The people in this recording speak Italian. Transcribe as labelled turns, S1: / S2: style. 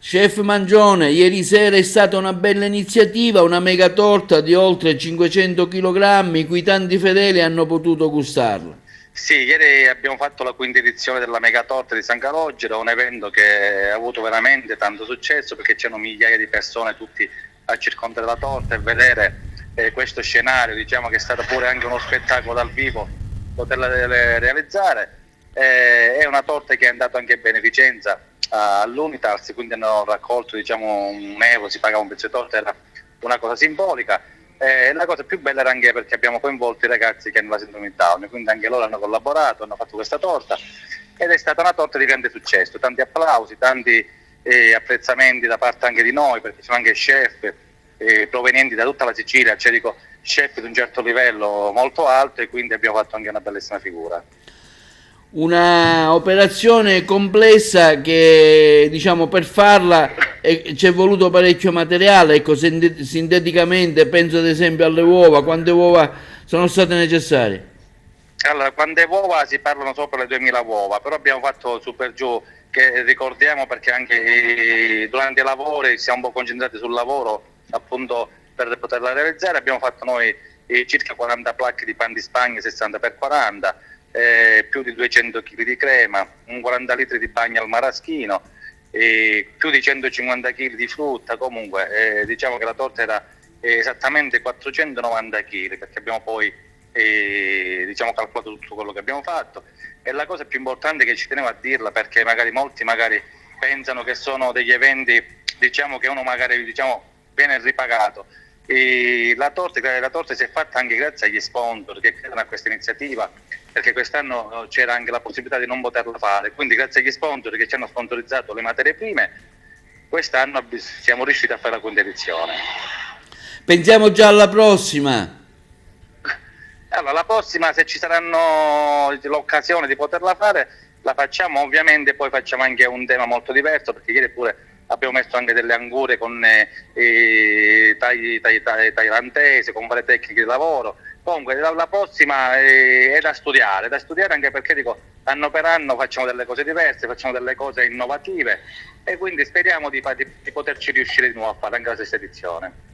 S1: Chef Mangione, ieri sera è stata una bella iniziativa, una mega torta di oltre 500 kg, cui tanti fedeli hanno potuto gustarla.
S2: Sì, ieri abbiamo fatto la quinta edizione della Megatorta di San Calogero, un evento che ha avuto veramente tanto successo perché c'erano migliaia di persone tutti a circondare la torta e vedere questo scenario, diciamo che è stato pure anche uno spettacolo dal vivo poterla realizzare. È una torta che è andata anche in beneficenza all'Unitas, quindi hanno raccolto diciamo, un euro, si pagava un pezzo di torta, era una cosa simbolica. La cosa più bella era anche perché abbiamo coinvolto i ragazzi che hanno la sindrome di Down, quindi anche loro hanno collaborato, hanno fatto questa torta ed è stata una torta di grande successo, tanti applausi, tanti apprezzamenti da parte anche di noi, perché ci sono anche chef provenienti da tutta la Sicilia, cioè dico chef di un certo livello molto alto e quindi abbiamo fatto anche una bellissima figura.
S1: Una operazione complessa che, diciamo, per farla ci è voluto parecchio materiale, ecco, sinteticamente penso ad esempio alle uova, quante uova sono state necessarie?
S2: Allora, quante uova si parlano sopra le 2000 uova, però abbiamo fatto su per giù, che ricordiamo perché anche durante i lavori siamo un po' concentrati sul lavoro appunto per poterla realizzare, abbiamo fatto noi circa 40 placche di pan di Spagna 60x40, più di 200 kg di crema, un 40 litri di bagno al maraschino, più di 150 kg di frutta, comunque diciamo che la torta era esattamente 490 kg perché abbiamo poi diciamo calcolato tutto quello che abbiamo fatto e la cosa più importante che ci tenevo a dirla perché magari molti magari pensano che sono degli eventi diciamo che uno magari diciamo viene ripagato e la torta si è fatta anche grazie agli sponsor che credono a questa iniziativa perché quest'anno c'era anche la possibilità di non poterla fare, quindi grazie agli sponsor che ci hanno sponsorizzato le materie prime quest'anno siamo riusciti a fare la quinta edizione.
S1: Pensiamo già alla prossima.
S2: Allora, la prossima, se ci saranno l'occasione di poterla fare, la facciamo ovviamente, poi facciamo anche un tema molto diverso, perché ieri pure abbiamo messo anche delle angure con tagli thailandesi, con varie tecniche di lavoro. Comunque la prossima è da studiare anche perché dico, anno per anno facciamo delle cose diverse, facciamo delle cose innovative e quindi speriamo di poterci riuscire di nuovo a fare anche la stessa edizione.